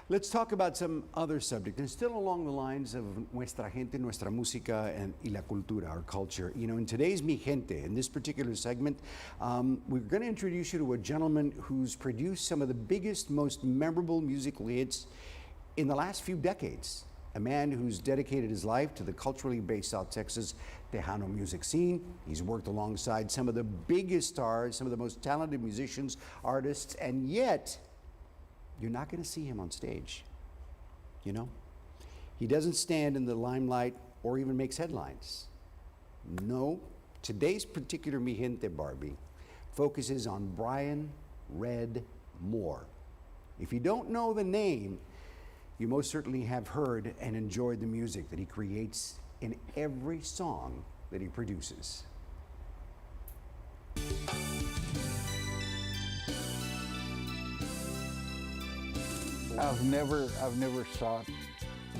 Let's talk about some other subject, and still along the lines of nuestra gente, nuestra música, y la cultura, our culture. You know, in today's Mi Gente, in this particular segment, we're going to introduce you to a gentleman who's produced some of the biggest, most memorable musical hits in the last few decades. A man who's dedicated his life to the culturally based South Texas Tejano music scene. He's worked alongside some of the biggest stars, some of the most talented musicians, artists, and yet, you're not going to see him on stage, you know? He doesn't stand in the limelight or even makes headlines. No, today's particular Mi Gente Barbie focuses on Brian Red Moore. If you don't know the name, you most certainly have heard and enjoyed the music that he creates in every song that he produces. I've never sought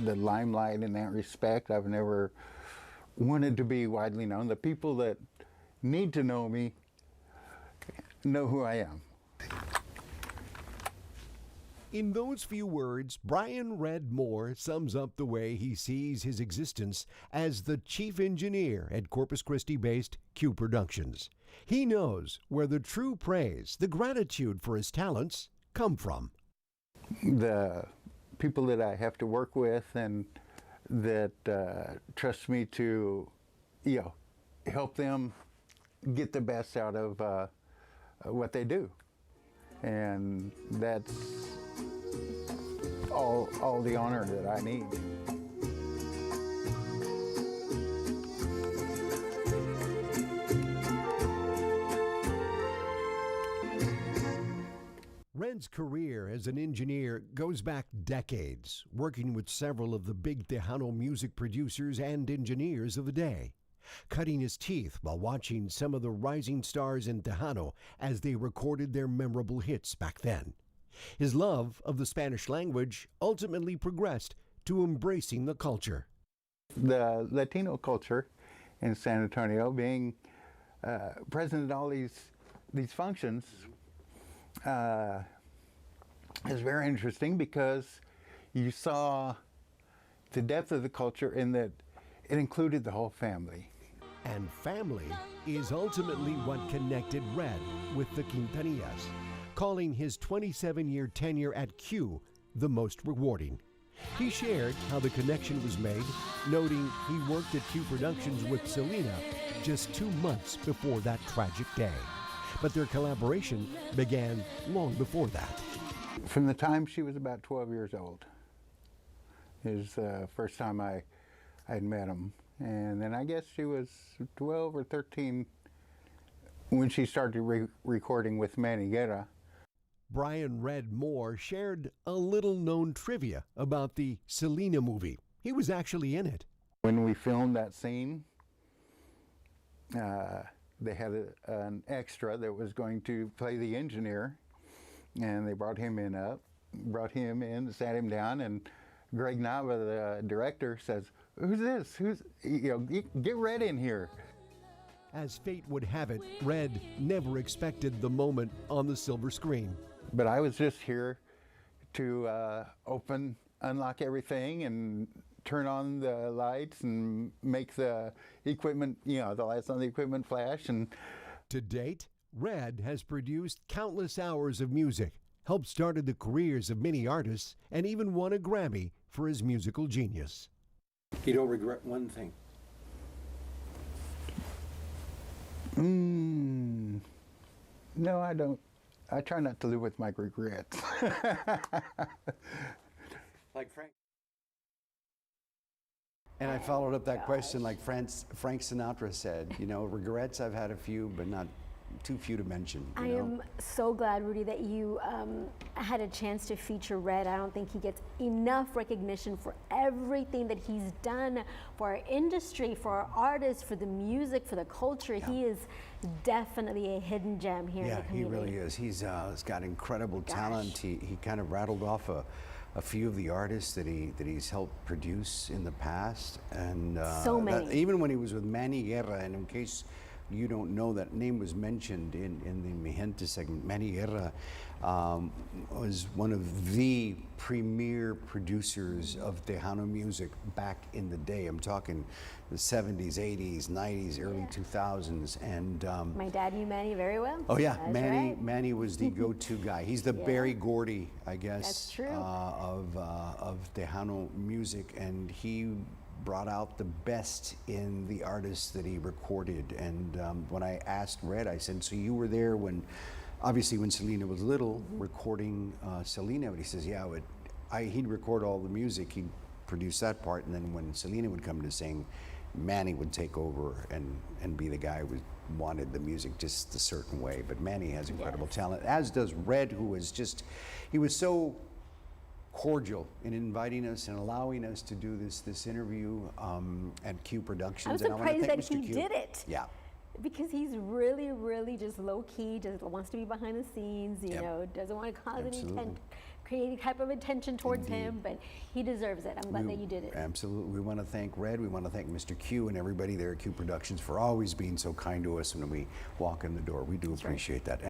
the limelight in that respect. I've never wanted to be widely known. The people that need to know me know who I am. In those few words, Brian Red Moore sums up the way he sees his existence as the chief engineer at Corpus Christi-based Q Productions. He knows where the true praise, the gratitude for his talents come from. The people that I have to work with and that trust me to, help them get the best out of what they do. And that's all the honor that I need. Red's career as an engineer goes back decades, working with several of the big Tejano music producers and engineers of the day, cutting his teeth while watching some of the rising stars in Tejano as they recorded their memorable hits back then. His love of the Spanish language ultimately progressed to embracing the culture. The Latino culture in San Antonio, being present at all these functions, is very interesting because you saw the depth of the culture in that it included the whole family. And family is ultimately what connected Red with the Quintanillas, calling his 27-year tenure at Q the most rewarding. He shared how the connection was made, noting he worked at Q Productions with Selena just 2 months before that tragic day. But their collaboration began long before that. From the time she was about 12 years old is the first time I'd met him. And then I guess she was 12 or 13 when she started recording with Manny Guerra. Brian Red Moore shared a little-known trivia about the Selena movie. He was actually in it. When we filmed that scene, they had an extra that was going to play the engineer, and they brought him in, sat him down, and Greg Nava, the director, says, "Who's this? Get Red in here." As fate would have it, Red never expected the moment on the silver screen. But I was just here to unlock everything and turn on the lights and make the equipment, the lights on the equipment flash. And to date, Red has produced countless hours of music, helped started the careers of many artists, and even won a Grammy for his musical genius. You don't regret one thing? No, I don't. I try not to live with my regrets. Like Frank. And I followed up that question like Frank Sinatra said, regrets, I've had a few, but not too few to mention. I am so glad, Rudy, that you had a chance to feature Red. I don't think he gets enough recognition for everything that he's done for our industry, for our artists, for the music, for the culture. Yeah. He is definitely a hidden gem here in the community. Yeah, he really is. He's got incredible talent. He kind of rattled off a few of the artists that he's helped produce in the past, and so many. Even when he was with Manny Guerra, and in case you don't know, that name was mentioned in the Mi Gente segment. Manny Guerra was one of the premier producers of Tejano music back in the day. I'm talking the 70s, 80s, 90s, early 2000s. And My dad knew Manny very well. oh yeah, That's Manny right. Manny was the go-to guy. He's the Barry Gordy, I guess, That's true. of Tejano music, and he brought out the best in the artists that he recorded. And when I asked Red, I said, so you were there when, obviously when Selena was little, recording Selena, but he says, yeah, he'd record all the music, he'd produce that part, and then when Selena would come to sing, Manny would take over and be the guy who wanted the music just a certain way. But Manny has incredible talent, as does Red, who was just, he was so cordial in inviting us and allowing us to do this interview at Q Productions. I'm And I wanna surprised thank that Mr. he Q. did it. Yeah. Because he's really, really just low key, just wants to be behind the scenes, you Yep. know, doesn't want to cause Absolutely. create any type of attention towards him, but he deserves it. I'm glad that you did it. Absolutely. We want to thank Red. We want to thank Mr. Q and everybody there at Q Productions for always being so kind to us when we walk in the door. We do appreciate that.